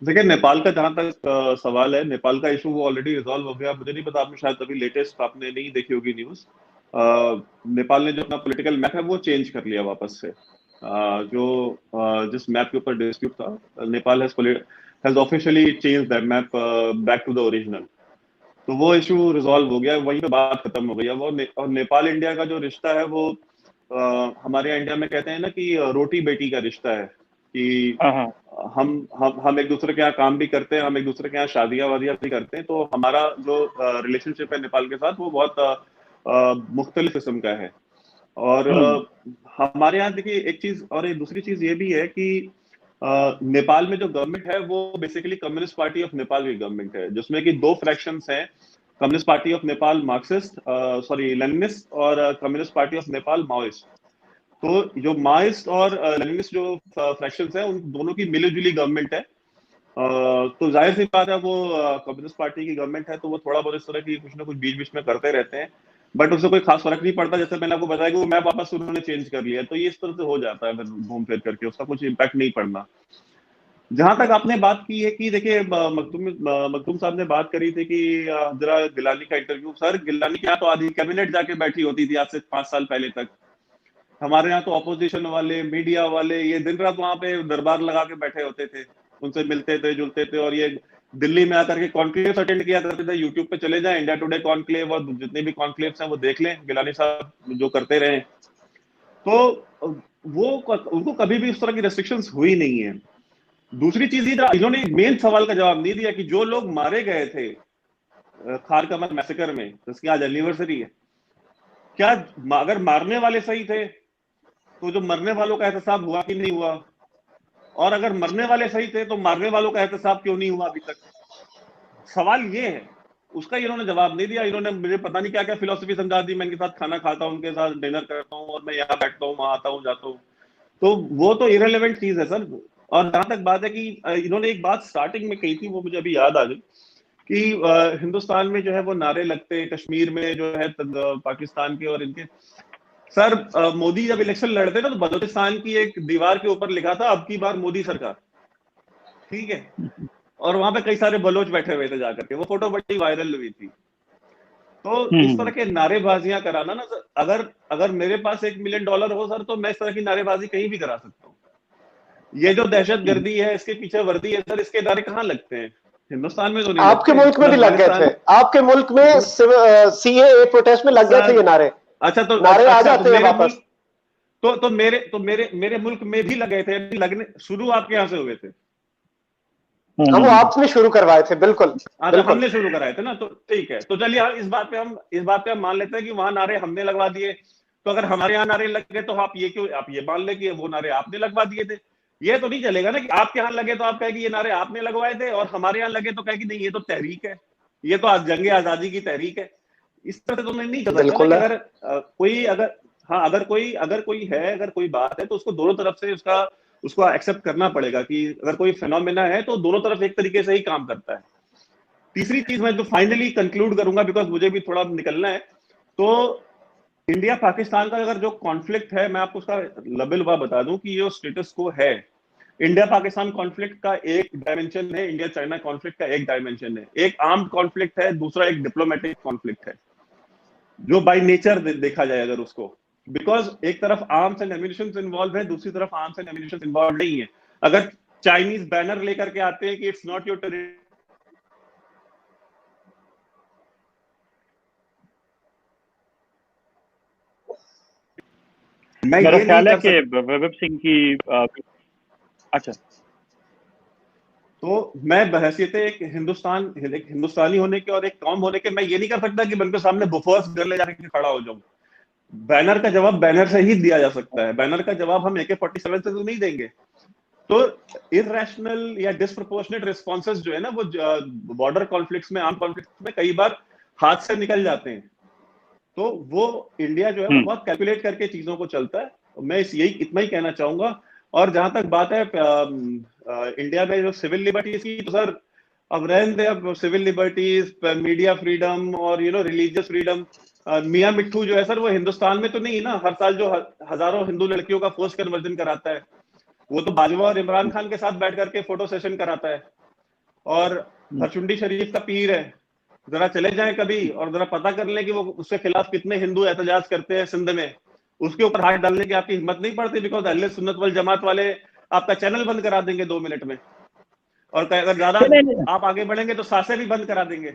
देखिए, नेपाल का जहां तक सवाल है, नेपाल का इशू वो ऑलरेडी रिजॉल्व हो गया। मुझे नहीं पता, आपने शायद अभी लेटेस्ट आपने नहीं देखी होगी न्यूज। नेपाल ने जो अपना पॉलिटिकल मैप है वो चेंज कर लिया वापस से। जो जिस मैप के ऊपर डिस्प्यूट था, Nepal has officially change that map back to the original. तो वो इशू रिजॉल्व हो गया, वहीं पे बात खत्म हो गई है। और नेपाल इंडिया का जो रिश्ता है वो हमारे यहाँ इंडिया में कहते हैं ना कि रोटी बेटी का रिश्ता है, कि हाँ हाँ। हम एक दूसरे के यहाँ काम भी करते हैं, हम एक दूसरे के यहाँ शादियां वादियां भी करते हैं। तो हमारा जो रिलेशनशिप है नेपाल के साथ वो बहुत मुख्तलिफ किस्म का है। और हमारे यहाँ देखिए एक चीज, और एक दूसरी चीज ये भी है कि नेपाल में जो गवर्नमेंट है वो basically communist party of Nepal की गवर्नमेंट है, जिसमें कि दो फ्रैक्शंस हैं। Communist party of Nepal Marxist, sorry Leninist, और communist party of Nepal Maoist. तो जो माओइस्ट और लेनिनिस्ट जो फ्रैक्शंस हैं, उन दोनों की मिली-जुली गवर्नमेंट है। तो जाहिर सी बात है, वो कम्युनिस्ट पार्टी की गवर्नमेंट है, तो वो थोड़ा बहुत इस तरह की कुछ ना कुछ बीच बीच में करते रहते हैं। बट उससे कोई खास फर्क नहीं पड़ता। जैसे मैंने आपको बताया कि वो मैप वापस उन्होंने चेंज कर लिया, तो ये इस तरह से हो जाता है, फिर घूम फिर करके उसका कुछ इम्पैक्ट नहीं पड़ना। जहां तक आपने बात की है कि देखिए, मखदूम साहब ने बात करी थी कि जरा गिलानी का इंटरव्यू। सर, गिलानी के यहाँ तो आधी कैबिनेट जाके बैठी होती थी आज से 5 साल पहले तक। हमारे यहाँ तो ऑपोजिशन वाले, मीडिया वाले, ये दिन रात वहां पे दरबार लगा के बैठे होते थे, उनसे मिलते थे, जुलते थे। और ये दिल्ली में आकर के कॉन्क्लेव अटेंड किया करते थे। यूट्यूब पे चले जाएं, इंडिया टुडे कॉन्क्लेव और जितने भी कॉन्क्लेव्स हैं वो देख लें, गिलानी साहब जो करते रहे। तो वो उनको कभी भी उस तरह की रेस्ट्रिक्शंस हुई नहीं है। दूसरी चीज इन्होंने मेन सवाल का जवाब नहीं दिया कि जो लोग मारे गए थे खार कमर मैसेकर में, जिसकी आज एनिवर्सरी है, क्या अगर मारने वाले सही थे तो जो मरने वालों का एहतसाब हुआ कि नहीं हुआ? और अगर मरने वाले सही थे तो मारने वालों का एहतसाब क्यों नहीं हुआ अभी तक? सवाल ये है, उसका इन्होंने जवाब नहीं दिया। इन्होंने मुझे पता नहीं क्या क्या फिलोसफी समझा दी, मैं इनके साथ खाना खाता हूँ, उनके साथ डिनर करता हूँ, और मैं यहाँ बैठता हूँ, वहां आता हूँ, जाता हूँ। तो वो तो इरेलीवेंट चीज है सर। और जहां तक बात है कि इन्होंने एक बात स्टार्टिंग में कही थी, वो मुझे अभी याद आ गई कि हिंदुस्तान में जो है वो नारे लगते हैं, कश्मीर में जो है पाकिस्तान के और इनके। सर, मोदी जब इलेक्शन लड़ते ना, तो बलूचिस्तान की एक दीवार के ऊपर लिखा था, अब की बार मोदी सरकार। ठीक है। और वहां पे कई सारे बलोच बैठे हुए थे जाकर के, वो फोटो बड़ी वायरल हुई थी। तो इस तरह के नारेबाजियां कराना ना सर, अगर अगर मेरे पास $1 मिलियन हो सर, तो मैं इस तरह की नारेबाजी कहीं भी करा सकता हूँ। ये जो दहशतगर्दी है, इसके पीछे वर्दी है सर, इसके नारे कहाँ लगते हैं? हिंदुस्तान में तो नहीं आपके लगते। मुल्क में भी लग गए थे, आपके मुल्क में सीएए प्रोटेस्ट में लग गए थे ये नारे। अच्छा, तो नारे आ जाते हैं वापस। तो मेरे मुल्क में भी लगे थे, लगने शुरू आपके यहाँ से हुए थे। वो आपने शुरू करवाए थे, बिल्कुल। हमने शुरू कराए थे ना, तो ठीक है। तो चलिए, इस बात पे हम मान लेते हैं कि वहां नारे हमने लगवा दिए। तो अगर हमारे यहाँ नारे लग गए, तो आप ये मान ले कि वो नारे आपने लगवा दिए थे। ये तो नहीं चलेगा ना कि आपके यहाँ लगे तो आप कहे कि ये नारे आपने लगवाए थे, और हमारे यहाँ लगे तो कहे कि नहीं, ये तो तहरीक है, ये तो जंगे आजादी की तहरीक है। इस तरह से तो नहीं चल सकता ना। अगर कोई बात है, तो उसको दोनों तरफ से उसको एक्सेप्ट करना पड़ेगा कि अगर कोई फिनोमेना है तो दोनों तरफ एक तरीके से ही काम करता है। तीसरी चीज मैं जो फाइनली कंक्लूड करूंगा, बिकॉज मुझे भी थोड़ा निकलना है, तो इंडिया पाकिस्तान का अगर जो कॉन्फ्लिक्ट है, मैं आपको उसका लबेलुबा बता दूं कि ये स्टेटस को है। इंडिया पाकिस्तान कॉन्फ्लिक्ट का एक डायमेंशन है, इंडिया चाइना कॉन्फ्लिक्ट का एक डायमेंशन है। एक आर्म्ड कॉन्फ्लिक्ट है, दूसरा एक डिप्लोमेटिक कॉन्फ्लिक्ट है, जो बाय नेचर देखा जाए अगर उसको। बिकॉज एक तरफ आर्म्स एंड एम्यूनिशन इन्वॉल्व है, दूसरी तरफ आर्म्स एंड एम्यूनिशन इन्वॉल्व नहीं है। अगर चाइनीज बैनर लेकर के आते हैं कि इट्स नॉट योर टेरिटरी, मेरा ख्याल है कि विवेक सिंह की अच्छा, तो मैं बहैसियत एक हिंदुस्तानी होने के और एक कौम होने के, मैं ये नहीं कर सकता कि उनके सामने बुफर्स घर ले जाके खड़ा हो जाऊं। बैनर का जवाब बैनर से ही दिया जा सकता है, बैनर का जवाब हम AK-47 से तो नहीं देंगे। तो इररेशनल या डिस्प्रोपोर्शनेट रिस्पॉन्सेस जो है ना, वो बॉर्डर कॉन्फ्लिक्ट्स में, आर्म कॉन्फ्लिक्ट्स में कई बार हाथ से निकल जाते हैं। तो वो इंडिया जो है वो बहुत कैलकुलेट करके चीजों को चलता है। मैं यही इतना ही कहना चाहूंगा। और जहां तक बात है इंडिया में जो सिविल लिबर्टीज की, तो सर अब रहने दे, अब सिविल लिबर्टीज, मीडिया फ्रीडम और रिलीजियस फ्रीडम, मियां मिट्ठू जो है सर, वो हिंदुस्तान में तो नहीं ना हर साल जो हजारों हिंदू लड़कियों का फोर्स कन्वर्जन कराता है। वो तो बाजवा और इमरान खान के साथ बैठ करके फोटो सेशन कराता है। और हरचुंडी शरीफ का पीर है, जरा चले जाएं कभी और जरा पता कर लें कि वो उसके खिलाफ कितने हिंदू एहतजाज करते हैं सिंध में, उसके ऊपर हाथ डालने की आपकी हिम्मत नहीं पड़ती, बिकॉज अहले सुन्नत वल जमात वाले आपका चैनल बंद करा देंगे 2 मिनट में, और अगर ज्यादा आप आगे बढ़ेंगे तो सांसें भी बंद करा देंगे।